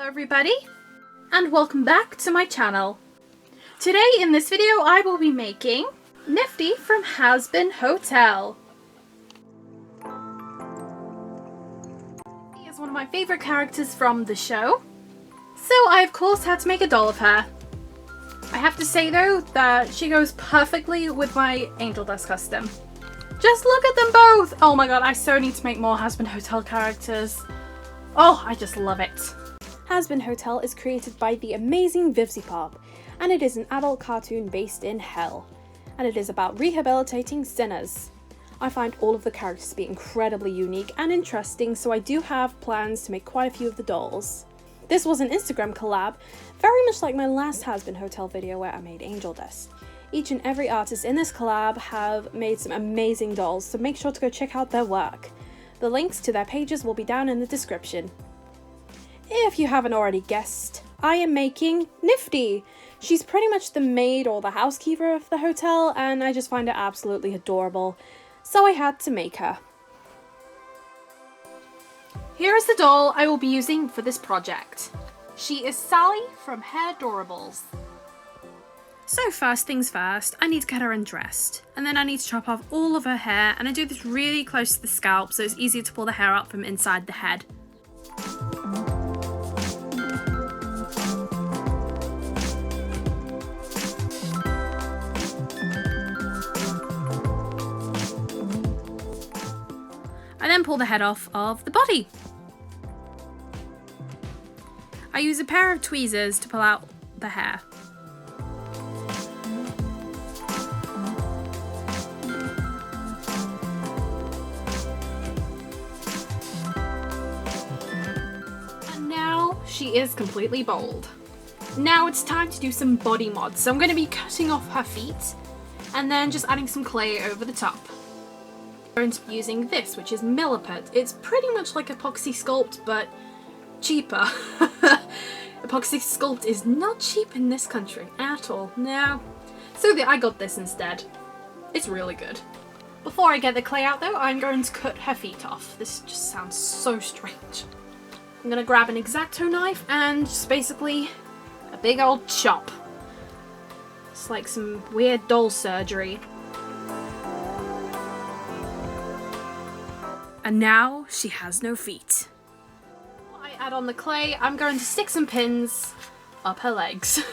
Hello everybody, and welcome back to my channel. Today in this video I will be making Niffty from Hazbin Hotel. He is one of my favourite characters from the show, so I of course had to make a doll of her. I have to say though that she goes perfectly with my Angel Dust custom. Just look at them both! Oh my god, I so need to make more Hazbin Hotel characters. Oh, I just love it. Hazbin Hotel is created by the amazing Vivziepop, and it is an adult cartoon based in hell, and it is about rehabilitating sinners. I find all of the characters to be incredibly unique and interesting, so I do have plans to make quite a few of the dolls. This was an Instagram collab, very much like my last Hazbin Hotel video where I made Angel Dust. Each and every artist in this collab have made some amazing dolls, so make sure to go check out their work. The links to their pages will be down in the description. If you haven't already guessed, I am making Niffty. She's pretty much the maid or the housekeeper of the hotel, and I just find her absolutely adorable, so I had to make her. Here is the doll I will be using for this project. She is Sally from Hair Dorables. So first things first, I need to get her undressed, and then I need to chop off all of her hair, and I do this really close to the scalp so it's easier to pull the hair out from inside the head. I then pull the head off of the body. I use a pair of tweezers to pull out the hair. And now she is completely bald. Now it's time to do some body mods. So I'm going to be cutting off her feet and then just adding some clay over the top. I'm going to be using this, which is Milliput. It's pretty much like Epoxy Sculpt, but cheaper. Epoxy Sculpt is not cheap in this country at all. No. So I got this instead. It's really good. Before I get the clay out though, I'm going to cut her feet off. This just sounds so strange. I'm going to grab an X-Acto knife and just basically a big old chop. It's like some weird doll surgery. And now she has no feet. Before I add on the clay, I'm going to stick some pins up her legs.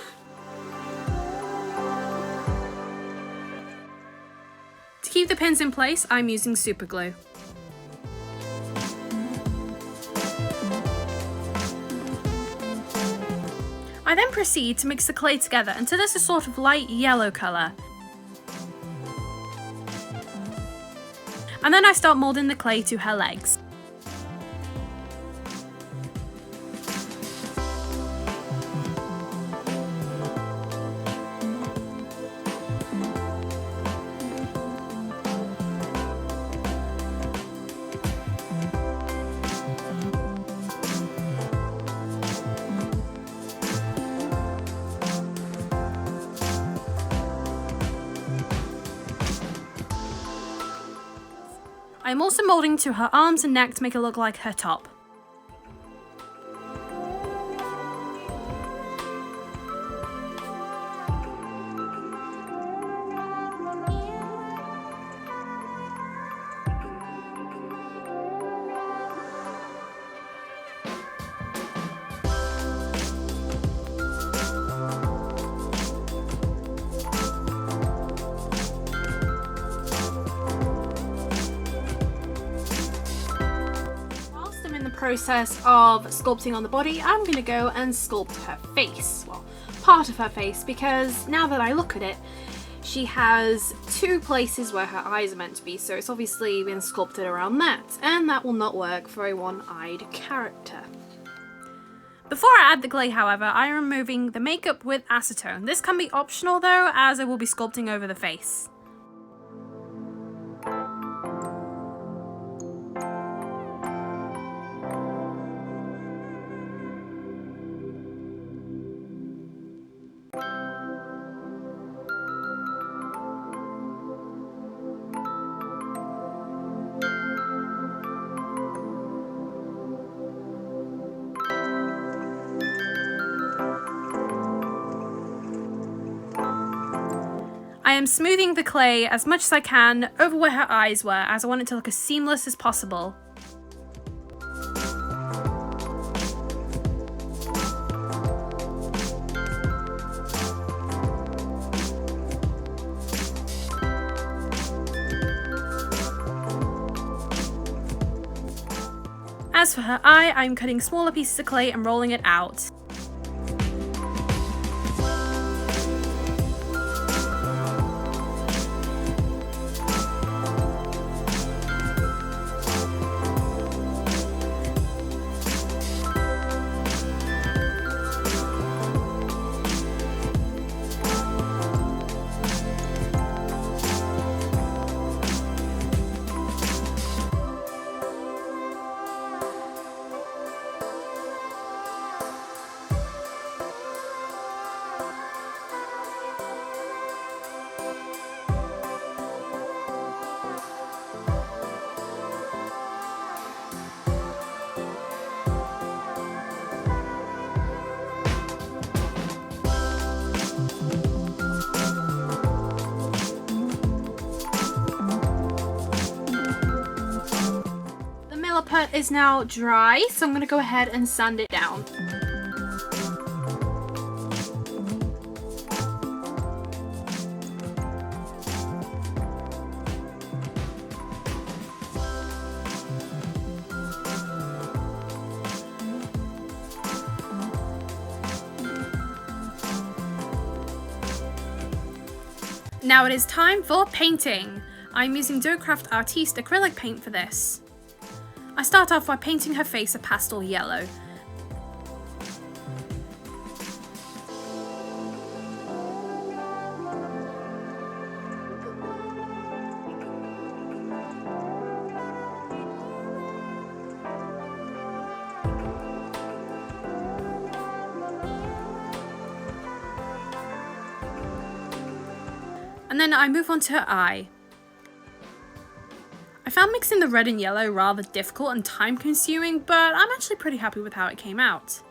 To keep the pins in place, I'm using super glue. I then proceed to mix the clay together until there's a sort of light yellow colour. And then I start moulding the clay to her legs. I'm also moulding to her arms and neck to make it look like her top. Process of sculpting on the body, I'm going to go and sculpt her face. Well, part of her face, because now that I look at it, she has two places where her eyes are meant to be, so it's obviously been sculpted around that, and that will not work for a one-eyed character. Before I add the clay, however, I am removing the makeup with acetone. This can be optional though, as I will be sculpting over the face. smoothing the clay as much as I can over where her eyes were, as I want it to look as seamless as possible. As for her eye, I'm cutting smaller pieces of clay and rolling it out. Put is now dry, so I'm going to go ahead and sand it down. Now it is time for painting. I'm using Doughcraft Artiste acrylic paint for this. I start off by painting her face a pastel yellow. And then I move on to her eye. I found mixing the red and yellow rather difficult and time consuming, but I'm actually pretty happy with how it came out.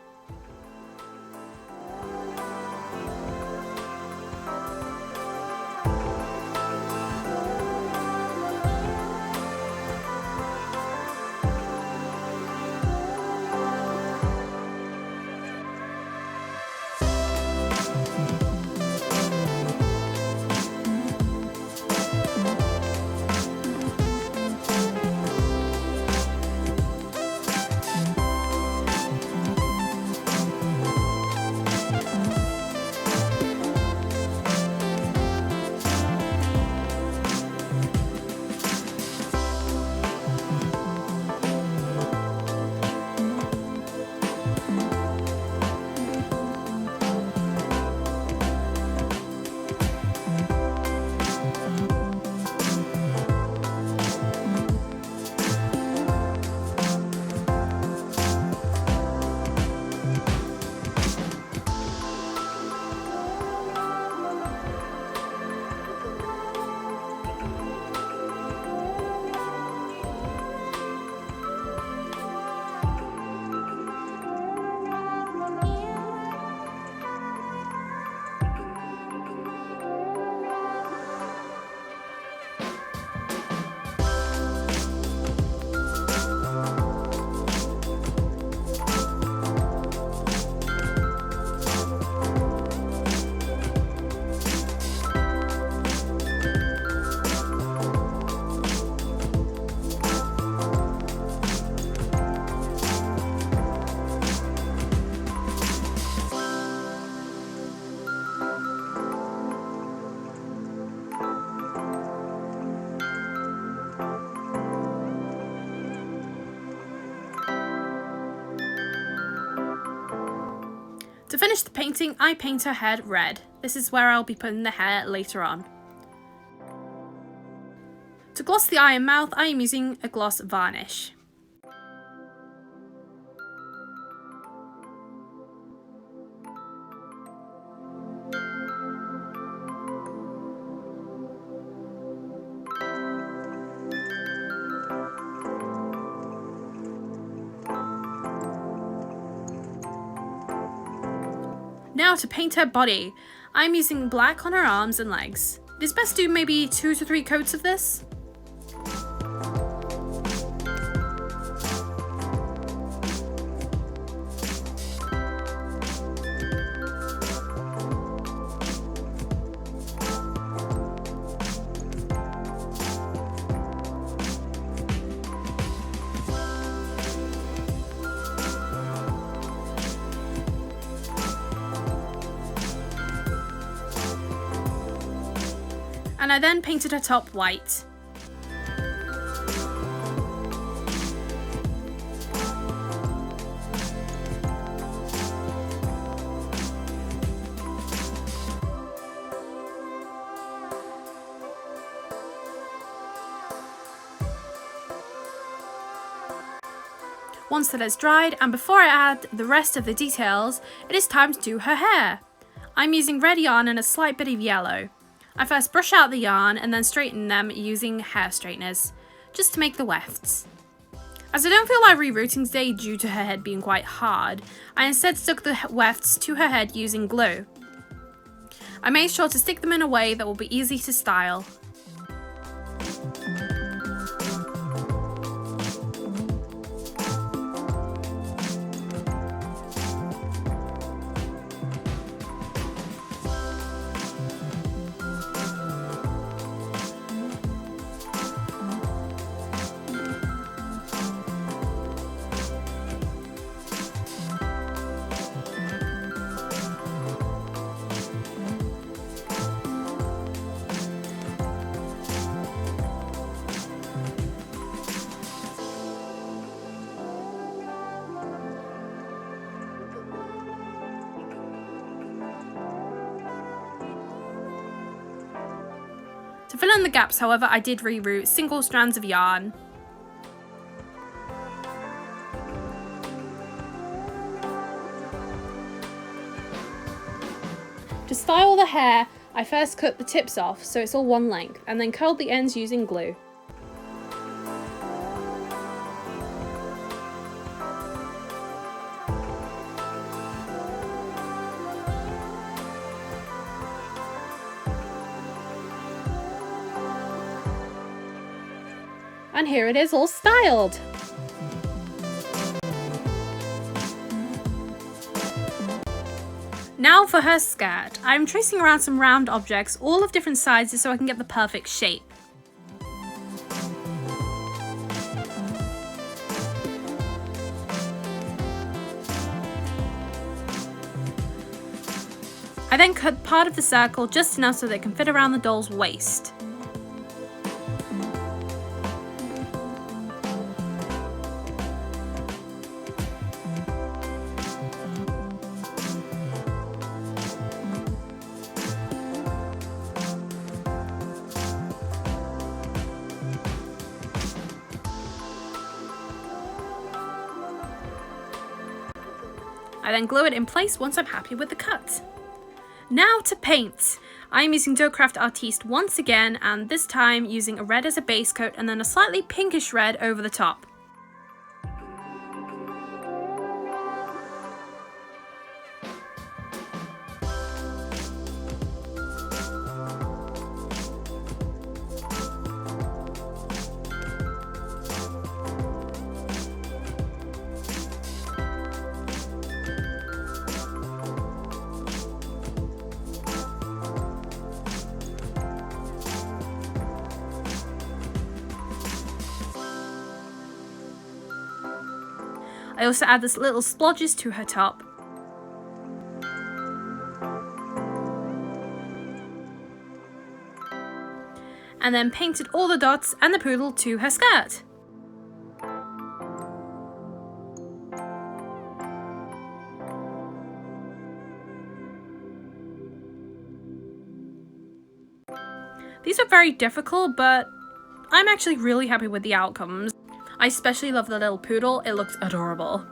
To finish the painting, I paint her head red. This is where I'll be putting the hair later on. To gloss the eye and mouth, I am using a gloss varnish. Now to paint her body, I'm using black on her arms and legs. It's best to do maybe 2 to 3 coats of this. And I then painted her top white. Once that has dried, and before I add the rest of the details, it is time to do her hair. I'm using red yarn and a slight bit of yellow. I first brush out the yarn and then straighten them using hair straighteners, just to make the wefts. As I don't feel like rerouting today due to her head being quite hard, I instead stuck the wefts to her head using glue. I made sure to stick them in a way that will be easy to style. To fill in the gaps, however, I did reroute single strands of yarn. To style the hair, I first cut the tips off so it's all one length, and then curled the ends using glue. And here it is all styled. Now for her skirt. I'm tracing around some round objects, all of different sizes, so I can get the perfect shape. I then cut part of the circle just enough so that it can fit around the doll's waist. I then glue it in place once I'm happy with the cut. Now to paint. I'm using Doughcraft Artiste once again, and this time using a red as a base coat and then a slightly pinkish red over the top. I also add this little splodges to her top. And then painted all the dots and the poodle to her skirt. These are very difficult, but I'm actually really happy with the outcomes. I especially love the little poodle, it looks adorable.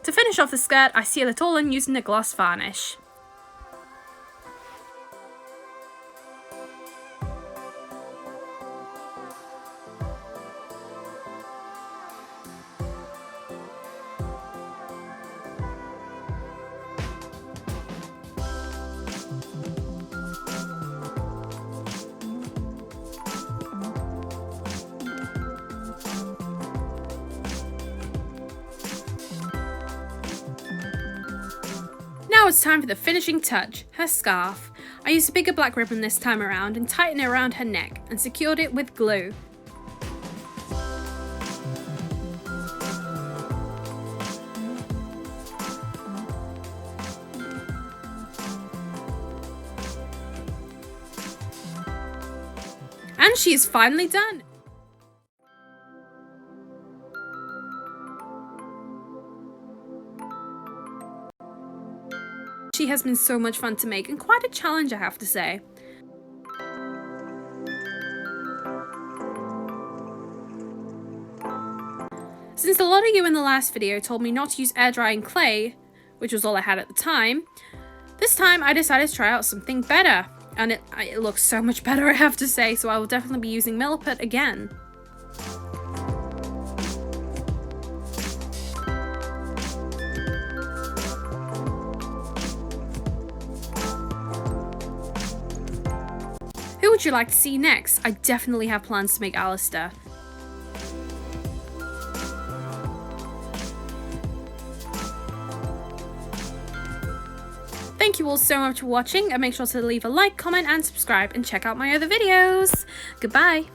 To finish off the skirt, I seal it all in using a gloss varnish. Now it's time for the finishing touch, her scarf. I used a bigger black ribbon this time around and tightened it around her neck and secured it with glue. And she is finally done! She has been so much fun to make and quite a challenge, I have to say. Since a lot of you in the last video told me not to use air drying clay, which was all I had at the time, this time I decided to try out something better. And it looks so much better, I have to say, so I will definitely be using Milliput again. Who would you like to see next? I definitely have plans to make Alistair. Thank you all so much for watching, and make sure to leave a like, comment and subscribe and check out my other videos. Goodbye!